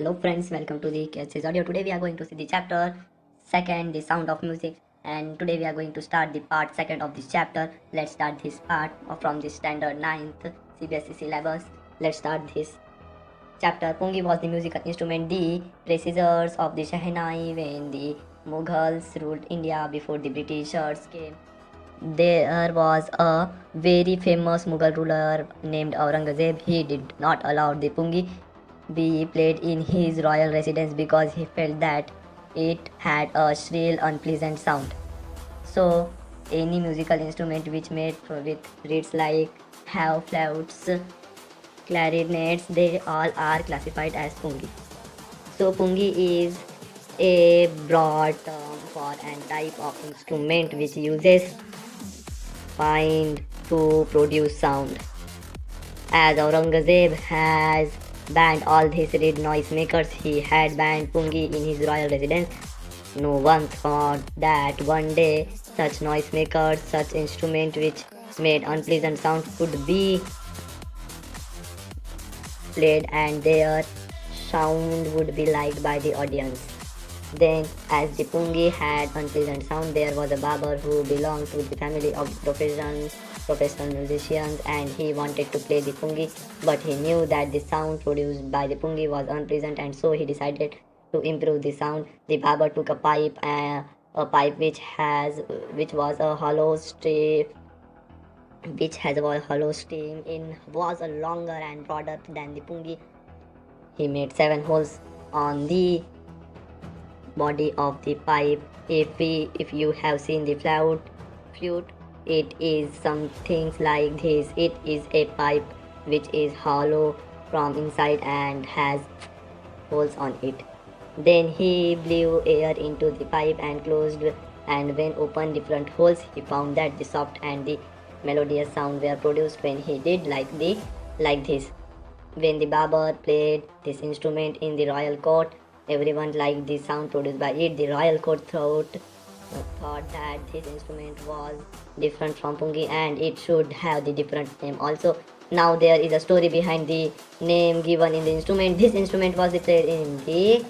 Hello friends, welcome to the KSS audio. Today we are going to see the chapter second, the sound of music, and today we are going to start the part second of this chapter. Let's start this part from the standard ninth CBSE syllabus. Let's start this chapter. Pungi was the musical instrument, the predecessors of the Shehnai when the Mughals ruled India before the Britishers came. There was a very famous Mughal ruler named Aurangzeb. He did not allow the pungi be played in his royal residence because he felt that it had a shrill, unpleasant sound. So, any musical instrument which made with reeds like have flutes, clarinets, they all are classified as pungi. So, pungi is a broad term for an type of instrument which uses wind to produce sound. As Aurangzeb has banned all these reed noisemakers, he had banned pungi in his royal residence. No one thought that one day such noisemakers, such instrument which made unpleasant sound could be played and their sound would be liked by the audience. Then, as the pungi had unpleasant sound, there was a barber who belonged to the family of professional musicians, and he wanted to play the pungi, but he knew that the sound produced by the pungi was unpleasant, and so he decided to improve the sound. The barber took a pipe, which was a hollow stem, in was a longer and broader than the pungi. He made 7 holes on the body of the pipe. If you have seen the flute, it is something like this. It is a pipe which is hollow from inside and has holes on it. Then he blew air into the pipe and closed, and when opened the front holes, he found that the soft and the melodious sound were produced when he did like this. When the barber played this instrument in the royal court, everyone liked the sound produced by it. The royal court thought that this instrument was different from pungi and it should have the different name also. Now there is a story behind the name given in the instrument. This instrument was played in the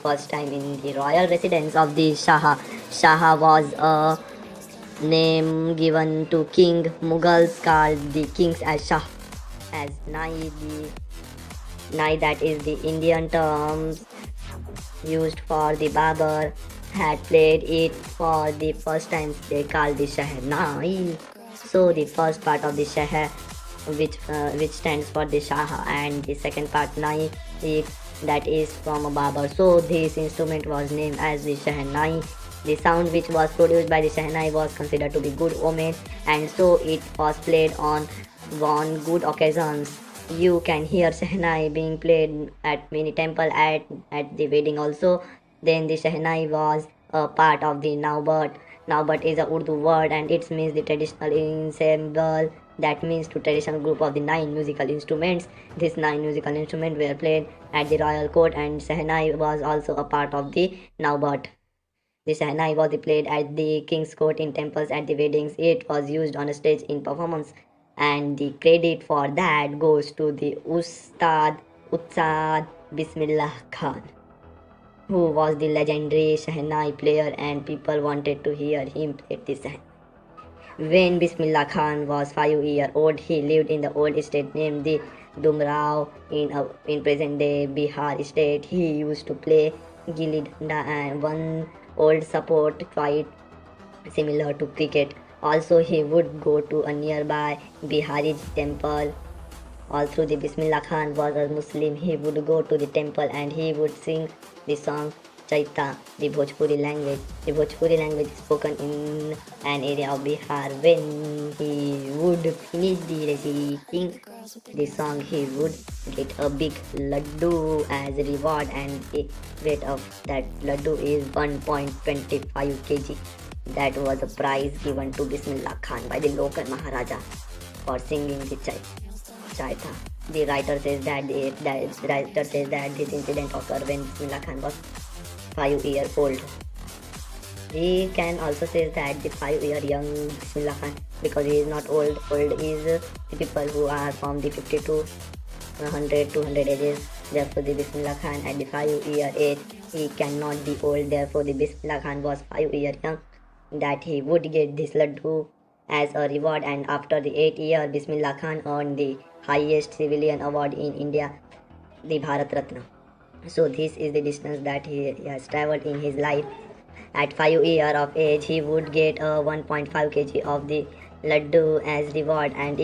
first time in the royal residence of the Shah. Shah was a name given to king. Mughals called the kings as Shah. As Nai, that is the Indian term used for the barber, had played it for the first time, they called the Shehnai. So the first part of the Sheh, which stands for the Shah, and the second part Nai, that is from a barber. So this instrument was named as the Shehnai. The sound which was produced by the Shehnai was considered to be good omen, and so it was played on good occasions. You can hear Shehnai being played at many temples at the wedding also. Then the Shehnai was a part of the Naubat. Naubat is a Urdu word and it means the traditional ensemble, that means to traditional group of the 9 musical instruments. These 9 musical instruments were played at the royal court, and Shehnai was also a part of the Naubat. The Shehnai was played at the king's court, in temples, at the weddings. It was used on a stage in performance, and the credit for that goes to the Ustad Bismillah Khan, who was the legendary Shehnai player, and people wanted to hear him play the Shehnai. When Bismillah Khan was 5 years old, he lived in the old state named the Dumrao in present-day Bihar state. He used to play gilli danda and one old sport quite similar to cricket. Also, he would go to a nearby Bihari temple. Although the Bismillah Khan was a Muslim, he would go to the temple and he would sing the song Chaita, the Bhojpuri language. The Bhojpuri language is spoken in an area of Bihar. When he would finish the reciting the song, he would get a big laddu as a reward, and the weight of that laddu is 1.25 kg. That was a prize given to Bismillah Khan by the local Maharaja for singing the Chaita. The writer says that this incident occurred when Bismillah Khan was 5 years old. We can also say that the 5-year young Bismillah Khan, because he is not old. Old is the people who are from the 50 to 100 ages. Therefore, the Bismillah Khan at the 5-year age, he cannot be old. Therefore, the Bismillah Khan was 5 years young that he would get this laddu as a reward. And after the 8 year, Bismillah Khan earned the highest civilian award in India, the Bharat Ratna. So this is the distance that he has traveled in his life. At 5 years of age, he would get a 1.5 kg of the laddu as reward, and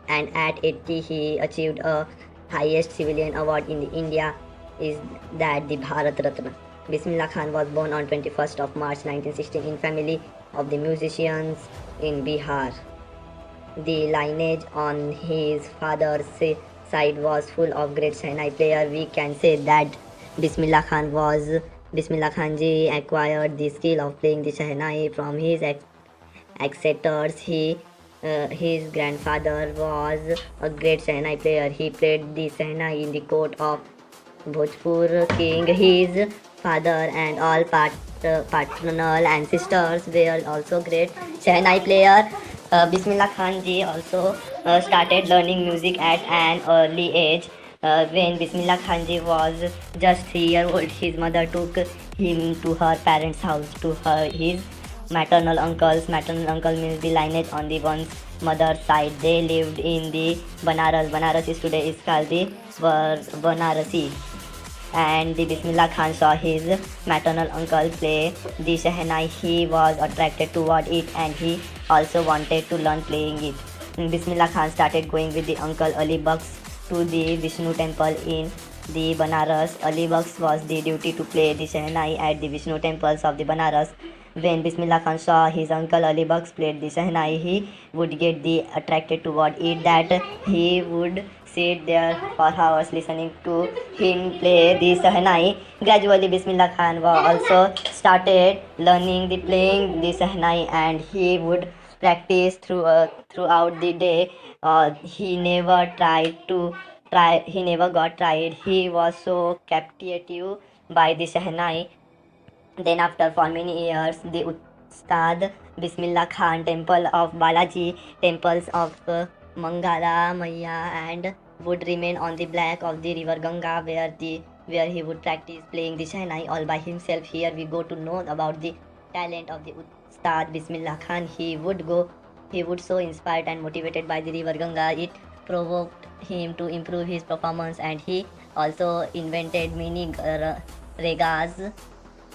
and at 80 he achieved a highest civilian award in the India, is that the Bharat Ratna. Bismillah Khan was born on 21st of March 1916 in family of the musicians in Bihar. The lineage on his father's side was full of great Shehnai player. We can say that Bismillah Bismillah Khan ji acquired the skill of playing the Shehnai from his ancestors. His grandfather was a great Shehnai player. He played the Shehnai in the court of Bhojpur king. His father and all paternal ancestors were also great Shehnai player. Bismillah Khan ji also started learning music at an early age. When Bismillah Khan ji was just 3 years old, his mother took him to her parents' house, to his maternal uncles. Maternal uncle means the lineage on the one's mother's side. They lived in the Banaras. Banaras is today is called the Banarasi. And the Bismillah Khan saw his maternal uncle play the Shehnai. He was attracted toward it and he also wanted to learn playing it. Bismillah Khan started going with the uncle Ali Bucks to the Vishnu temple in the Banaras. Ali Bucks was the duty to play the Shehnai at the Vishnu temples of the Banaras. When Bismillah Khan saw his uncle Ali Bucks played the Shehnai, he would get attracted toward it, that he would sit there for hours listening to him play the Shehnai. Gradually, Bismillah Khan also started learning the playing the Shehnai, and he would practice throughout the day. He never he never got tired. He was so captivated by the Shehnai. Then after for many years, the Ustad Bismillah Khan temple of Balaji, temples of Mangala Maya, and would remain on the bank of the river Ganga, where he would practice playing the Shehnai all by himself. Here we go to know about the talent of the Ustad Bismillah Khan. He would so inspired and motivated by the river Ganga. It provoked him to improve his performance, and he also invented many ragas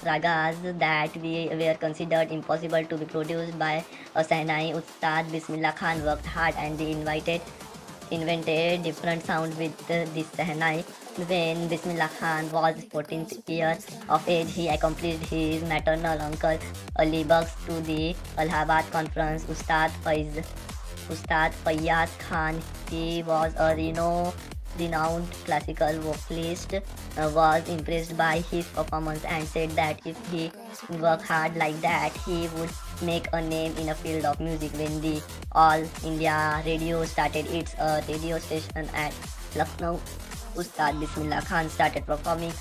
that were considered impossible to be produced by a Shehnai. Ustad Bismillah Khan worked hard and invented different sounds with this Shehnai. When Bismillah Khan was 14 years of age, he accompanied his maternal uncle Ali Bucks to the Allahabad conference. Ustad Fayyaz Khan, he was a renowned classical vocalist, was impressed by his performance and said that if he worked hard like that, he would make a name in a field of music. When the All India Radio started its radio station at Lucknow, Ustad Bismillah Khan started performing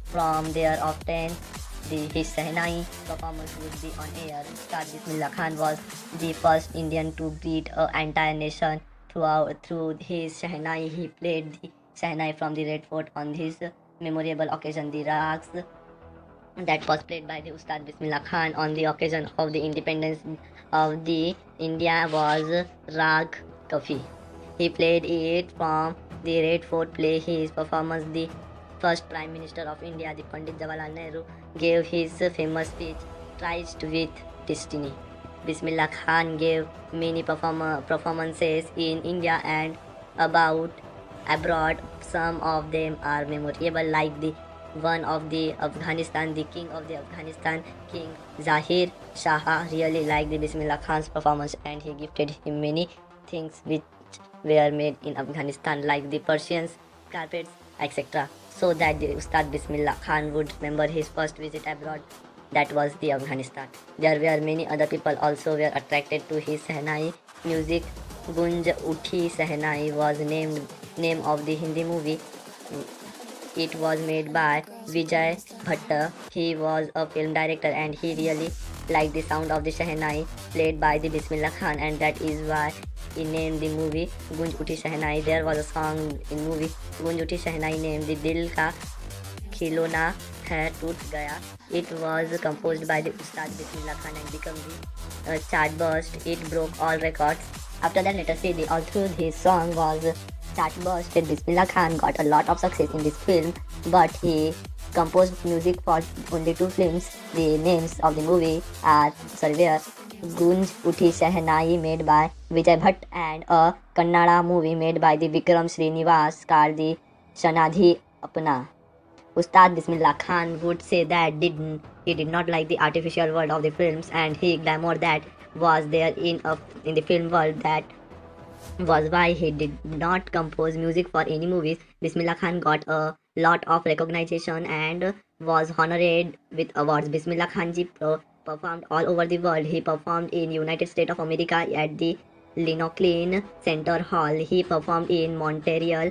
from there. Often his Shehnai performance would be on air. Ustad Bismillah Khan was the first Indian to greet an entire nation through his Shehnai. He played the Shehnai from the Red Fort on this memorable occasion. The rags that was played by the Ustad Bismillah Khan on the occasion of the independence of the India was Rag Kafi. He played it from the Red Fort. Play his performance. The first Prime Minister of India, the Pandit Jawaharlal Nehru, gave his famous speech, Triced with Destiny. Bismillah Khan gave many performances in India and abroad. Some of them are memorable, like the one of the Afghanistan, the king of the Afghanistan, King Zahir Shah, really liked the Bismillah Khan's performance, and he gifted him many things which were made in Afghanistan, like the Persians, carpets, etc. So that the Ustad Bismillah Khan would remember his first visit abroad, that was the Afghanistan. There were many other people also were attracted to his Shehnai music. Gunj Uthi Shehnai was name of the Hindi movie. It was made by Vijay Bhatta. He was a film director and he really like the sound of the Shehnai played by the Bismillah Khan, and that is why he named the movie Gunj Uthi Shehnai. There was a song in movie Gunj Uthi Shehnai named the Dil Ka Khilona Hai Toot Gaya. It was composed by the Ustad Bismillah Khan and became the chart burst. It broke all records. After that, let us see the although his song was chart burst, Bismillah Khan got a lot of success in this film, but he composed music for only two films. The names of the movie are were Gunj Uthi Shehnai made by Vijay Bhatt and a Kannada movie made by the Vikram Srinivas called the Shanadhi Apna. Ustad Bismillah Khan would say that he did not like the artificial world of the films, and he glamour that was there in the film world. That was why he did not compose music for any movies. Bismillah Khan got a lot of recognition and was honored with awards. Bismillah Khan ji performed all over the world. He performed in United States of America at the Lincoln Center Hall. He performed in Montreal,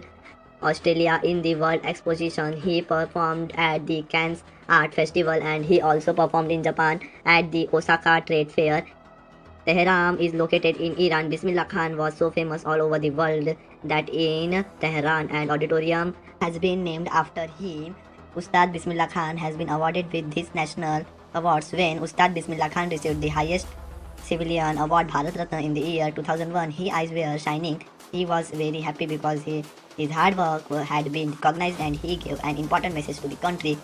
Australia in the World Exposition. He performed at the Cannes Art Festival, and he also performed in Japan at the Osaka Trade Fair. Tehran is located in Iran. Bismillah Khan was so famous all over the world that in Tehran an auditorium has been named after him. Ustad Bismillah Khan has been awarded with these national awards. When Ustad Bismillah Khan received the highest civilian award Bharat Ratna in the year 2001, his eyes were shining. He was very happy because his hard work had been recognized and he gave an important message to the country.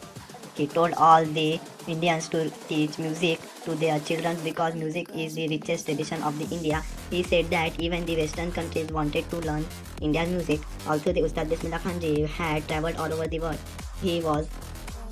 He told all the Indians to teach music to their children because music is the richest tradition of the India. He said that even the Western countries wanted to learn Indian music. Also, the Ustad Bismillah Khan ji had traveled all over the world. He was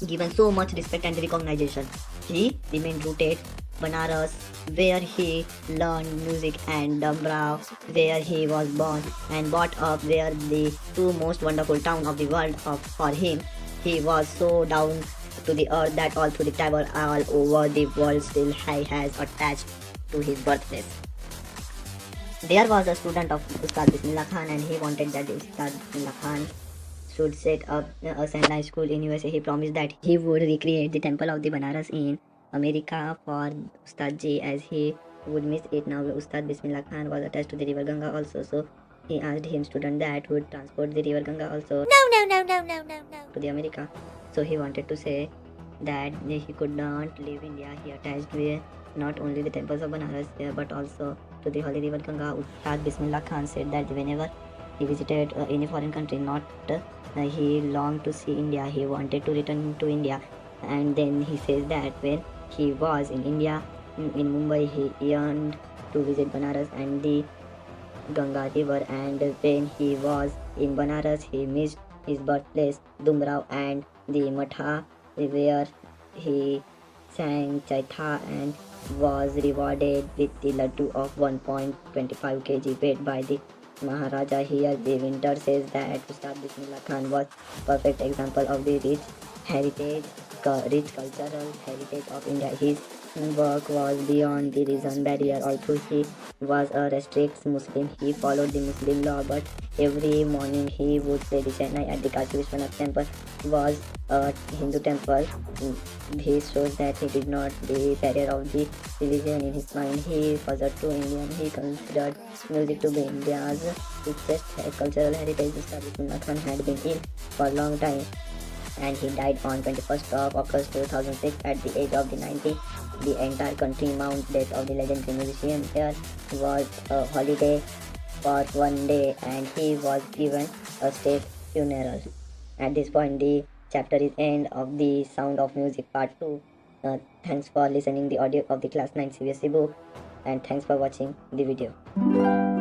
given so much respect and recognition. He remained rooted Banaras, where he learned music, and Dambrao, where he was born and brought up, were the two most wonderful towns of the world. For him, he was so down to the earth that all through the travel all over the world still he has attached to his birthplace. There was a student of Ustad Bismillah Khan, and he wanted that Ustad Bismillah Khan should set up a Shehnai school in USA. He promised that he would recreate the temple of the Banaras in America for Ustad ji, as he would miss it now. Ustad Bismillah Khan was attached to the river Ganga also, so he asked him student that would transport the river Ganga also to the America. So he wanted to say that he could not leave India. He attached with not only the temples of Banaras but also to the holy river Ganga. Ustad Bismillah Khan said that whenever he visited any foreign country, not he longed to see India. He wanted to return to India. And then he says that when he was in India, in Mumbai, he yearned to visit Banaras and the Ganga river. And when he was in Banaras, he missed his birthplace, Dumrao, and the Matha, where he sang Chaitha and was rewarded with the laddu of 1.25 kg weight by the Maharaja. Here the winter says that Ustad Bismillah Khan was perfect example of the rich cultural heritage of India. His work was beyond the reason barrier. Although he was a strict Muslim, he followed the Muslim law, but every morning he would play the Shehnai at the Kashi Vishwanath temple, was a Hindu temple. This shows that he did not the barrier of the religion in his mind. He was a true Indian. He considered music to be India's richest cultural heritage. Ustad Bismillah Khan had been ill for a long time, and he died on 21st of August 2006 at the age of 90. The entire country mourned death of the legendary musician. There was a holiday for one day, and he was given a state funeral. At this point, the chapter is end of the Sound of Music Part 2. Thanks for listening the audio of the Class 9 CBSE book, and thanks for watching the video.